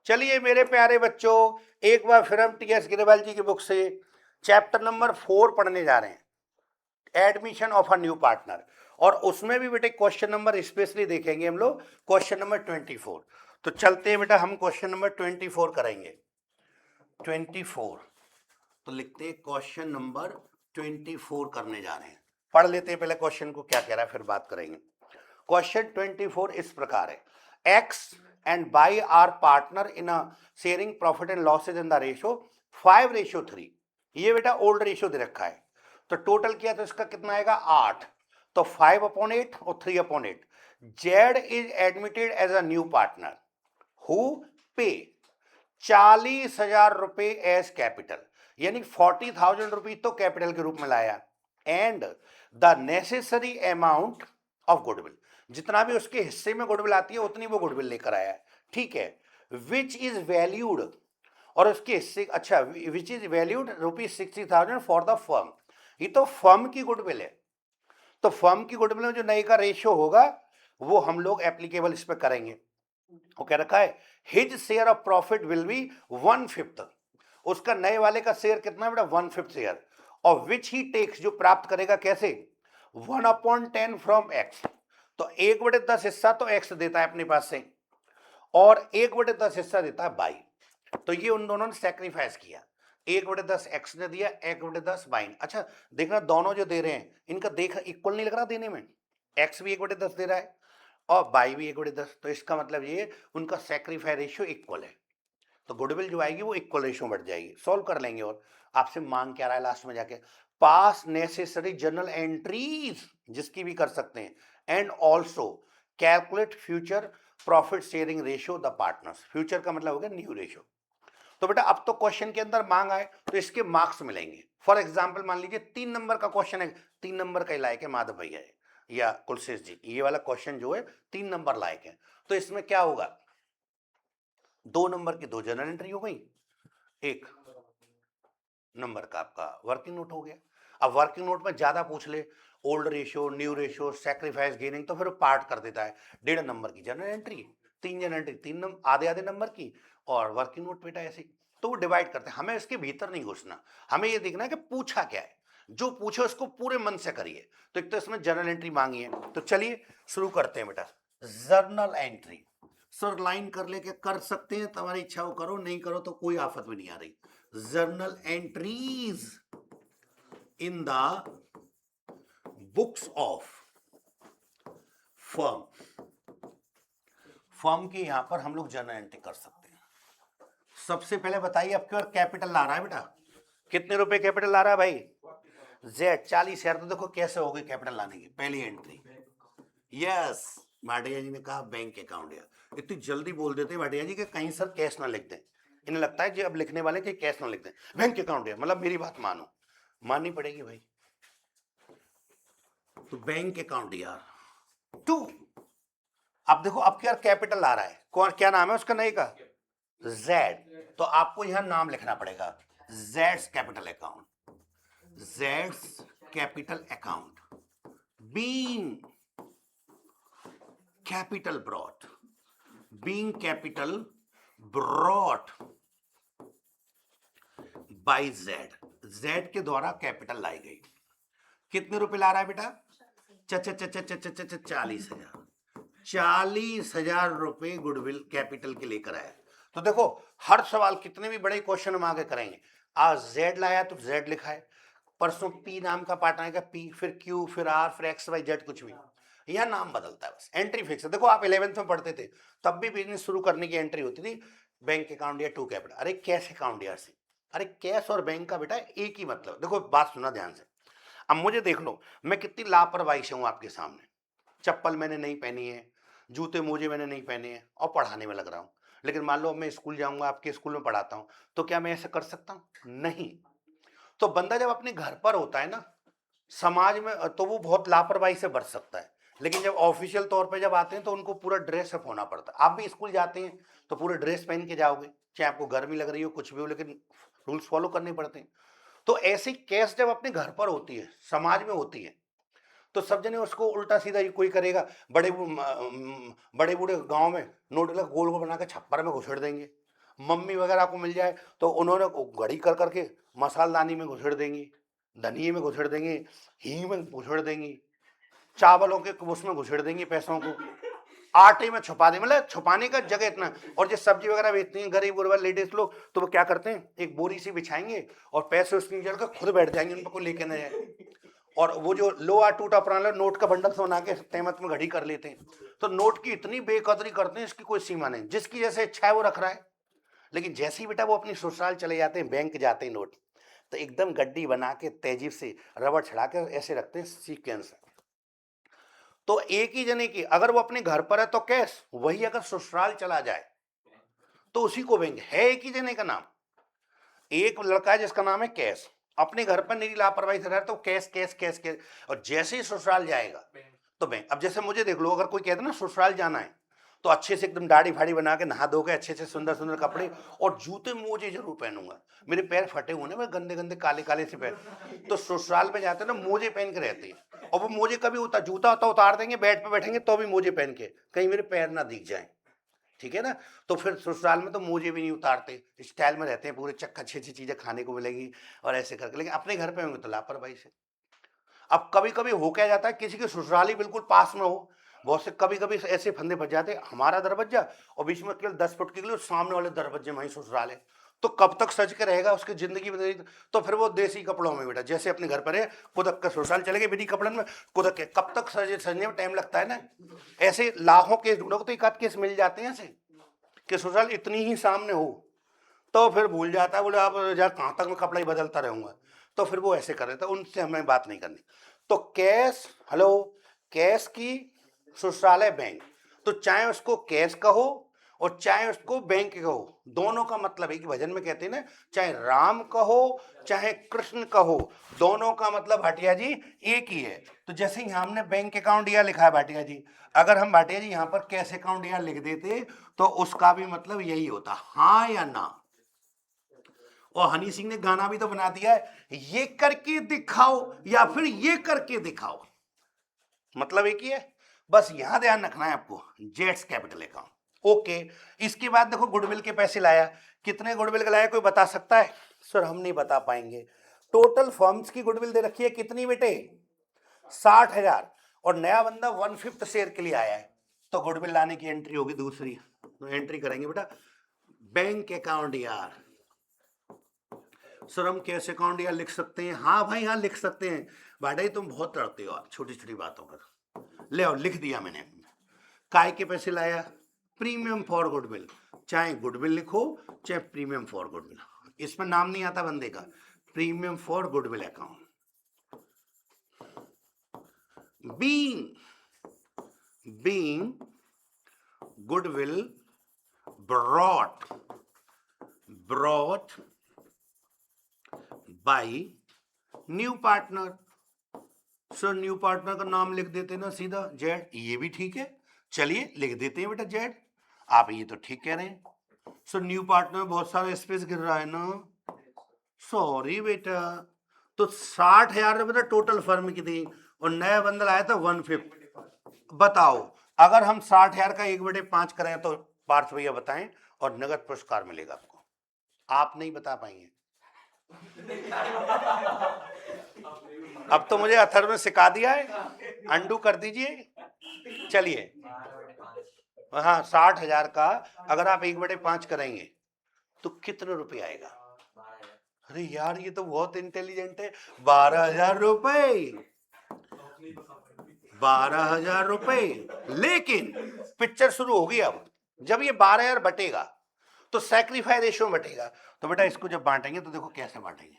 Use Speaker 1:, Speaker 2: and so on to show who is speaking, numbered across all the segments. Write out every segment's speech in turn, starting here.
Speaker 1: चलिए मेरे प्यारे बच्चों, एक बार फिर हम टी.एस. गिरवाल जी की बुक से चैप्टर नंबर 4 पढ़ने जा रहे हैं, admission of a new partner. और उसमें भी बेटे क्वेश्चन नंबर स्पेशली देखेंगे हम लोग, क्वेश्चन नंबर 24। तो चलते हैं बेटा, हम क्वेश्चन नंबर 24 करेंगे। 24 तो लिखते हैं क्वेश्चन नंबर 24 करने जा रहे हैं। पढ़ लेते हैं पहले क्वेश्चन को क्या कह रहा है, फिर बात करेंगे। क्वेश्चन 24 इस प्रकार है, X and Y are partner in a sharing profit and losses in the ratio 5:3। ये बेटा ओल्ड रेशो दे रखा है, तो टोटल किया तो इसका कितना आएगा 8, तो 5/8 और 3/8। Z is admitted as a new partner who pay 40,000 रुपए एज कैपिटल, यानी 40,000 रुपीज तो कैपिटल के रूप में लाया, and the necessary amount of goodwill, जितना भी उसके हिस्से में गुडविल आती है उतनी वो गुडविल लेकर आया है, ठीक है। विच इज वैल्यूड, और उसके हिस्से, अच्छा, which is valued ₹60,000 for the firm, ये तो फर्म की गुडविल है। तो फर्म की गुडविल में जो नए का रेशियो होगा वो हम लोग एप्लीकेबल इस पर करेंगे। वो कह रखा है his share of profit will be 1/5, उसका नए वाले का शेयर कितना बेटा 1/5 शेयर, और विच ही टेक्स, जो प्राप्त करेगा कैसे 1/10 फ्रॉम एक्स, तो 1/10 हिस्सा तो एक्स देता है अपने पास से, और 1/10 हिस्सा देता है बाई। तो ये उन दोनों ने सेक्रीफाइस किया, 1/10 एक्स ने दिया, 1/10 बाई ने। अच्छा देखना, दोनों जो दे रहे हैं इनका देख इक्वल नहीं लग रहा देने में, एक्स भी 1/10 दे रहा है और बाई भी 1/10, तो इसका मतलब ये उनका सेक्रीफाई रेशियो इक्वल है, तो गुडविल जो आएगी वो इक्वल रेशियो बढ़ जाएगी। सॉल्व कर लेंगे। और आपसे मांग क्या रहा है लास्ट में जाके, पास नेसेसरी जर्नल एंट्रीज, जिसकी भी कर सकते हैं, and also calculate future profit sharing ratio the partners, future का मतलब हो गया न्यू रेशियो। तो बेटा अब तो क्वेश्चन के अंदर मांग आए तो इसके मार्क्स मिलेंगे। फॉर एग्जाम्पल मान लीजिए 3 नंबर का क्वेश्चन है, 3 नंबर का लायक है माधव भैया या कुलशेष जी, ये वाला क्वेश्चन जो है 3 नंबर लायक है, तो इसमें क्या होगा, 2 नंबर की 2 जर्नल एंट्री हो गई, 1 नंबर का आपका वर्किंग नोट हो गया। अब वर्किंग नोट में ज्यादा पूछ ले, old ratio, new ratio, sacrifice gaining, तो फिर पार्ट कर देता है, 1.5 नंबर की journal entry, 3 journal entry, 3 number आधे आधे नंबर की, और वर्किंग नोट बेटा ऐसे, तो वो डिवाइड करते हैं। हमें इसके भीतर नहीं घुसना, हमें ये देखना है कि पूछा क्या है, जो पूछे उसको पूरे मन से करिए। तो एक तो इसमें जर्नल एंट्री मांगी है, तो चलिए शुरू करते हैं बेटा। जर्नल एंट्री, सर लाइन कर लेके कर सकते हैं, तुम्हारी इच्छा हो करो, नहीं करो तो कोई आफत भी नहीं आ रही। Journal entries in the books of firm, firm के यहां पर हम लोग जर्नल एंट्री कर सकते हैं। सबसे पहले बताइए आपके पास कैपिटल ला रहा है बेटा, कितने रुपए कैपिटल ला रहा है भाई, जेड 40,000, तो देखो कैसे हो गई कैपिटल लाने की पहली एंट्री। यस, भाटिया जी ने कहा बैंक अकाउंट, यार इतनी जल्दी बोल देते भाटिया जी कि कहीं सर कैश ना लिख दें, इन्हें लगता है कि अब लिखने वाले कि कैश ना लिख दें, बैंक अकाउंट है, मतलब मेरी बात मानो, माननी पड़ेगी भाई। तो बैंक अकाउंट यार 2, अब देखो अब क्या कैपिटल आ रहा है, कौन क्या नाम है उसका नए का, जेड, तो आपको यहां नाम लिखना पड़ेगा, Jades capital account, Jades capital account being capital brought, being capital brought by Z, Z के द्वारा कैपिटल लाई गई। कितने रुपए ला रहा है बेटा, 40,000, 40,000 रुपए गुडविल कैपिटल के लेकर आया। तो देखो हर सवाल कितने भी बड़े क्वेश्चन हम आगे करेंगे, आज जेड लाया तो जेड लिखा है, परसों पी नाम का पार्ट आएगा, पी, फिर क्यू, फिर आर, फिर एक्स वाई जेड, कुछ भी, यह नाम बदलता है, बस एंट्री फिक्स है। देखो आप 11th में पढ़ते थे तब भी बिजनेस शुरू करने की एंट्री होती थी, बैंक अकाउंट या 2 कैपिटल, अरे कैश अकाउंट यार से, अरे कैश और बैंक का बेटा एक ही मतलब। देखो बात सुना ध्यान से, अब मुझे देख लो मैं कितनी लापरवाही से हूं आपके सामने, चप्पल मैंने नहीं पहनी है, जूते मोजे मैंने नहीं पहने हैं, और पढ़ाने में लग रहा हूं, लेकिन मान लो मैं स्कूल जाऊंगा, आपके स्कूल में पढ़ाता हूं, तो क्या मैं ऐसा कर सकता हूं, नहीं। तो बंदा जब अपने घर पर होता है ना, समाज में, तो वो बहुत लापरवाही से बरत सकता है, लेकिन जब ऑफिशियल तौर पे जब आते हैं तो उनको पूरा ड्रेस अप होना पड़ता है। आप भी स्कूल जाते हैं तो पूरे ड्रेस पहन के जाओगे, चाहे आपको गर्मी लग रही हो कुछ भी हो, लेकिन रूल्स फॉलो करने पड़ते हैं। तो ऐसी केस जब अपने घर पर होती है, समाज में होती है, तो सब जने उसको उल्टा सीधा ही कोई करेगा, बड़े बड़े बूढ़े गांव में नोट गोल गोल बना के छप्पर में घुसेड़ देंगे, मम्मी वगैरह को मिल जाए तो उन्होंने घड़ी कर करके मसालदानी में घुसेड़ देंगी, धनिये में घुसेड़ देंगे, हींग में घुसेड़ देंगी, चावलों के उसमें घुसेड़ देंगी पैसों को, आटे में छुपा दे, मतलब छुपाने का जगह इतना। और जो सब्जी वगैरह बेचती हैं गरीब गुरबा लेडीज लोग, तो वो क्या करते हैं, एक बोरी सी बिछाएंगे और पैसे उसके नीचे कर खुद बैठ जाएंगे, उनको लेके न जाए। और वो जो लोहा टूटा पुराना नोट का बंडल बना के तहमत में घड़ी कर लेते हैं। तो नोट की इतनी बेकदरी करते हैं, इसकी कोई सीमा नहीं, जिसकी जैसे इच्छा है वो रख रहा है। लेकिन जैसे ही बेटा वो अपनी ससुराल चले जाते हैं, बैंक जाते हैं नोट, तो एकदम गड्डी बना के तेजी से रबड़ चढ़ा के ऐसे रखते हैं सीक्वेंस। तो एक ही जने की अगर वो अपने घर पर है तो कैश, वही अगर ससुराल चला जाए तो उसी को बैंक है। एक ही जने का नाम, एक लड़का है जिसका नाम है कैश, अपने घर पर नहीं लापरवाही से रहा तो कैश कैश कैश कैश, और जैसे ही ससुराल जाएगा तो बैंक। अब जैसे मुझे देख लो, अगर कोई कहता ना ससुराल जाना है तो अच्छे से एकदम दाढ़ी फाड़ी बना के नहा धो के अच्छे से सुंदर सुंदर कपड़े और जूते मोजे जरूर पहनूंगा। मेरे पैर फटे हुए ना, मैं गंदे गंदे काले काले से पैर, तो ससुराल में जाते ना मोजे पहन के रहते हैं। और वो मोजे कभी जूता होता उतार देंगे, बेड पे बैठेंगे तो भी मोजे पहन के, कहीं मेरे पैर ना दिख जाए, ठीक है ना। तो फिर ससुराल में तो मोजे भी नहीं उतारते, स्टाइल में रहते हैं पूरे, चक्का अच्छी अच्छी चीजें खाने को मिलेगी और ऐसे करके। लेकिन अपने घर पे होंगे तो लापरवाही से। अब कभी कभी हो क्या जाता है, किसी के ससुराल ही बिल्कुल पास में हो, बहुत से कभी कभी ऐसे फंदे फंस जाते, हमारा दरवाजा और बीच में केवल 10 फुट के लिए सामने वाले दरवाजे में ही ससुराल है, तो कब तक सज के रहेगा, उसकी जिंदगी में। तो फिर वो देसी कपड़ों में बेटा, जैसे अपने घर पर है कुदक का ससुराल चले गए बिनी कपड़न में, कुदक के कब तक सजने में टाइम लगता है ना। ऐसे लाखों केस ढूंढो तो एक आध केस मिल जाते हैं ऐसे कि ससुराल इतनी ही सामने हो, तो फिर भूल जाता है, बोले आप यार कहाँ तक मैं कपड़ा ही बदलता रहूंगा। तो फिर वो ऐसे कर रहे थे, उनसे हमें बात नहीं करनी। तो कैश, हेलो, कैश की ससुराल है बैंक, तो चाहे उसको कैश कहो और चाहे उसको बैंक कहो, दोनों का मतलब है कि भजन में कहते हैं ना, चाहे राम कहो चाहे कृष्ण कहो, दोनों का मतलब भाटिया जी एक ही है। तो जैसे यहाँ हमने बैंक अकाउंट या लिखा है भाटिया जी, अगर हम भाटिया जी यहाँ पर कैश अकाउंट या लिख देते तो उसका भी मतलब यही होता, हाँ या ना। और हनी सिंह ने गाना भी तो बना दिया है, ये करके दिखाओ या फिर ये करके दिखाओ, मतलब एक ही है। बस यहां ध्यान रखना है आपको, जेट्स कैपिटल अकाउंट। ओके, इसके बाद देखो गुडविल के पैसे लाया, कितने गुडविल का लाया कोई बता सकता है? सर हम नहीं बता पाएंगे। टोटल फर्म्स की गुडविल दे रखी है कितनी बेटे? 60,000, और नया बंदा 1/5 शेयर के लिए आया है, तो गुडविल लाने की एंट्री होगी दूसरी। तो एंट्री करेंगे बेटा बैंक अकाउंट यार। सर हम कैश अकाउंट यार लिख सकते हैं? हाँ भाई हाँ लिख सकते हैं। भाई तुम बहुत लड़ते हो छोटी छोटी बातों पर। ले आओ, लिख दिया मैंने। काय के पैसे लाया? प्रीमियम फॉर गुडविल, चाहे गुडविल लिखो चाहे प्रीमियम फॉर गुडविल, इसमें नाम नहीं आता बंदे का, premium for goodwill account. Being goodwill brought by new partner. Sir new partner का नाम लिख देते ना सीधा जेड, ये भी ठीक है, चलिए लिख देते हैं बेटा जेड। आप ये तो ठीक कह रहे हैं। सर न्यू पार्टनर में बहुत सारा स्पेस गिर रहा है ना, सॉरी बेटा। तो 60,000 रुपये टोटल फर्म की थी और नया बंदल आया था 1/5। बताओ अगर हम 60,000 का 1/5 करें तो पार्थ भैया बताएं, और नगद पुरस्कार मिलेगा आपको। आप नहीं बता पाएंगे। अब तो मुझे अथर्व ने सिखा दिया है, अंडू कर दीजिए। चलिए हाँ, 60,000 का अगर आप 1/5 करेंगे तो कितने रुपए आएगा? अरे यार ये तो बहुत इंटेलिजेंट है। 12,000 रुपए, 12,000 रुपए। लेकिन पिक्चर शुरू होगी अब, जब ये 12,000 बटेगा तो सैक्रिफाइस रेशियो में बटेगा। तो बेटा इसको जब बांटेंगे तो देखो कैसे बांटेंगे।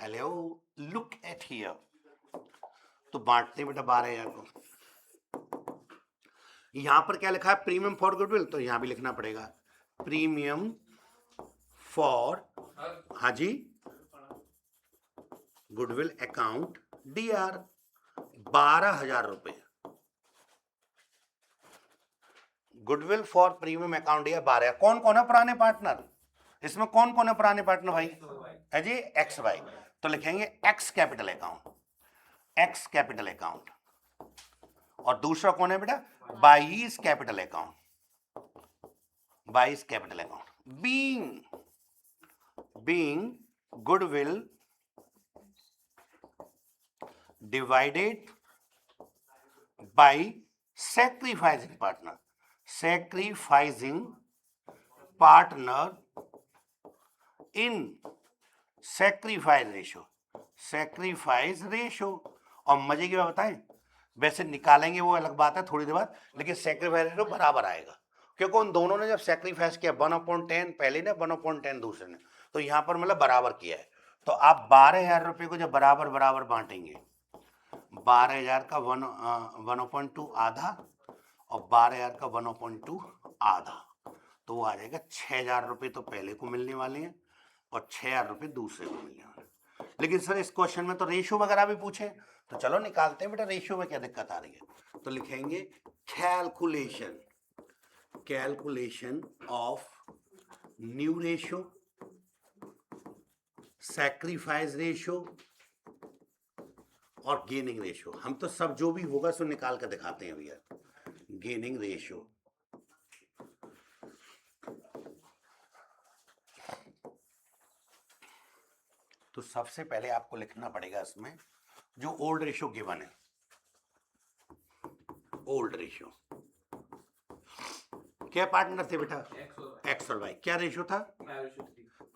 Speaker 1: Hello, look at here. तो बांटते बेटा 12,000 को। यहां पर क्या लिखा है? प्रीमियम फॉर गुडविल, तो यहां भी लिखना पड़ेगा प्रीमियम फॉर, हाँ जी, गुडविल अकाउंट DR 12,000 रुपए। Goodwill for premium account DR 12,000। कौन कौन है पुराने पार्टनर? इसमें कौन कौन है पुराने पार्टनर भाई? है जी XY, तो लिखेंगे x capital account, x capital account. और दूसरा कौन है बेटा? 22 capital account, 22 capital account. being goodwill divided by sacrificing partner in sacrifice ratio। और मजे की बात बताएं, वैसे निकालेंगे वो अलग बात है थोड़ी देर बाद, लेकिन सैक्रिफाइस रेशियो बराबर आएगा, क्योंकि उन दोनों ने जब सैक्रिफाइस किया 1/10 पहले ने, 1/10 दूसरे ने, तो यहां पर मतलब बराबर किया है। तो आप 12,000 रुपए को जब बराबर बराबर बांटेंगे, 12,000 का 1/2 आधा और 12,000 का 1/2 आधा, तो वो आ जाएगा 6,000 रुपए तो पहले को मिलने वाले हैं और 6,000 रुपए दूसरे को मिलने वाले हैं। लेकिन सर इस क्वेश्चन में तो रेशियो वगैरह भी पूछे, तो चलो निकालते हैं बेटा रेशियो में क्या दिक्कत आ रही है। तो लिखेंगे calculation of new ratio, sacrifice ratio और गेनिंग रेशियो। हम तो सब जो भी होगा सो निकाल कर दिखाते हैं भैया। गेनिंग रेशियो, तो सबसे पहले आपको लिखना पड़ेगा इसमें जो ओल्ड रेशियो गिवन है, ओल्ड रेशियो क्या पार्टनर थे बेटा, एक्स और वाई, क्या रेशियो था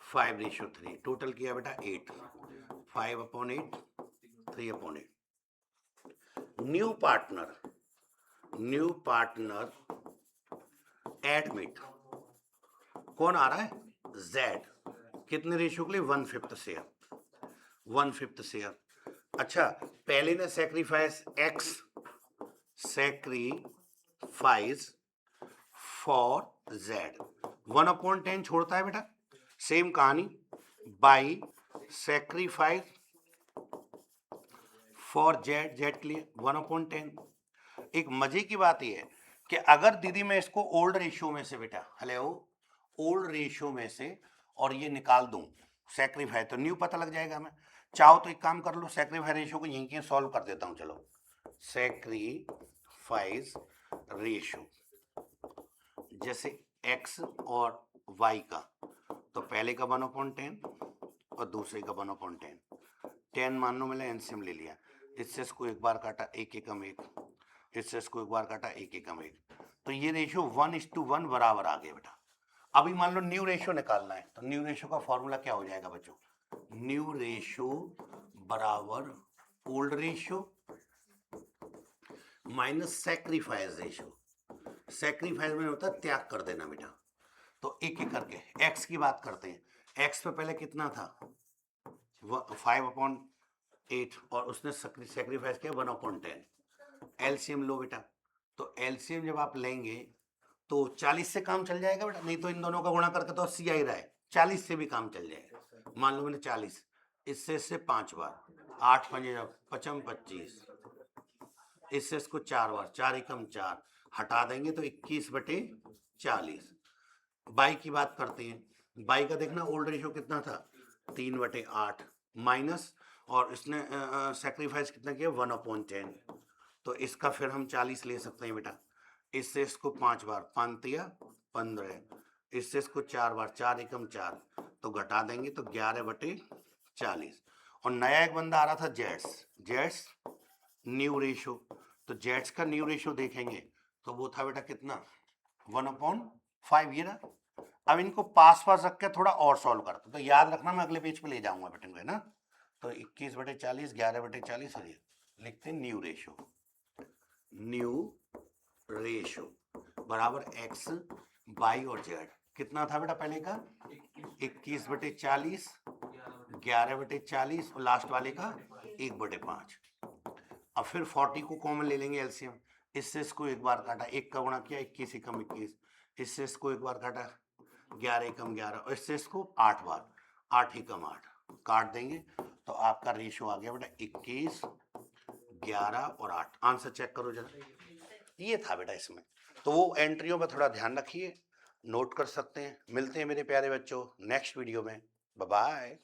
Speaker 1: 5:3, टोटल किया बेटा 8, 5/8 3/8। न्यू पार्टनर एडमिट, कौन आ रहा है, जेड, कितने रेशियो के लिए 1/5 शेयर। अच्छा पहले ने sacrifice x, sacrifice for Z, 1/10 छोड़ता है बेटा, सेम कहानी by sacrifice for Z, Z के लिए 1/10। एक मजे की बात यह है कि अगर दीदी मैं इसको ओल्ड रेशियो में से बेटा, ओल्ड रेशियो में से और ये निकाल दूं सैक्रिफाइस, तो न्यू पता लग जाएगा। मैं चाहो तो एक काम कर लो, सैक्रिफाइस रेशियो को यहीं के सॉल्व कर देता हूं। चलो सैक्रिफाइस रेशियो जैसे x और y का, तो पहले का 1/10 और दूसरे का 1/10, 10 मान लो मैंने एलसीएम ले लिया, इससे इसको एक बार काटा 1 एकम 1, इससे इसको एक बार काटा 1 एकम 1, तो ये रेशियो 1:1 बराबर आ गया बेटा। अभी मान लो न्यू रेशियो निकालना है, तो न्यू रेशियो का फॉर्मूला क्या हो जाएगा बच्चों, न्यू रेशियो बराबर old ratio minus sacrifice ratio. Sacrifice में होता है त्याग कर देना बेटा, तो एक एक करके एक्स की बात करते हैं। एक्स पे पहले कितना था 5/8 और उसने सैक्रिफाइस किया 1/10, एलसीएम लो बेटा, तो एलसीएम जब आप लेंगे तो 40 से काम चल जाएगा बेटा, नहीं तो इन दोनों का गुणा करके तो 80 आ ही रहा है, 40 से भी काम चल जाएगा। मान लो मैंने 40, इससे 5 बार, 8 5 55 25, इससे इसको 4 बार, 4 एकम 4, हटा देंगे तो 21/40। बाई की बात करते हैं, बाई का देखना ओल्ड रेशियो कितना था 3/8 माइनस, और इसने सैक्रिफाइस कितना किया 1/10, तो इसका फिर हम 40 ले सकते हैं बेटा, इससे इसको 5 बार, 5 तिया 15, इससे इसको 4 बार, 4 एकम 4, तो घटा देंगे तो 11/40। और नया एक बंदा आ रहा था जेड्स न्यू रेशियो, तो जेड्स का न्यू रेशियो देखेंगे तो वो था बेटा कितना 1/5, ये ना। अब इनको पास रख के थोड़ा और सॉल्व करते, तो याद रखना मैं अगले पेज पे ले जाऊंगा बेटे को, है ना। तो 21/40, 11/40 और ये लिखते हैं न्यू रेशियो बराबर एक्स वाई और जेड। कितना था बेटा पहले का 21/40, 11/40 और लास्ट वाले का 1/5। अब फिर 40 को कॉमन ले लेंगे एलसीएम, इससे इसको एक बार काटा, 1 का गुणा किया 21 एकम 21, इससे इसको एक बार काटा 11 एकम 11, और इससे इसको 8 बार, 8 एकम 8 काट देंगे तो आपका रेशियो आ गया बेटा 21, 11 और 8। आंसर चेक करो जरा, ये था बेटा इसमें। तो वो एंट्रियों पर थोड़ा ध्यान रखिए, नोट कर सकते हैं। मिलते हैं मेरे प्यारे बच्चों नेक्स्ट वीडियो में, बाय बाय।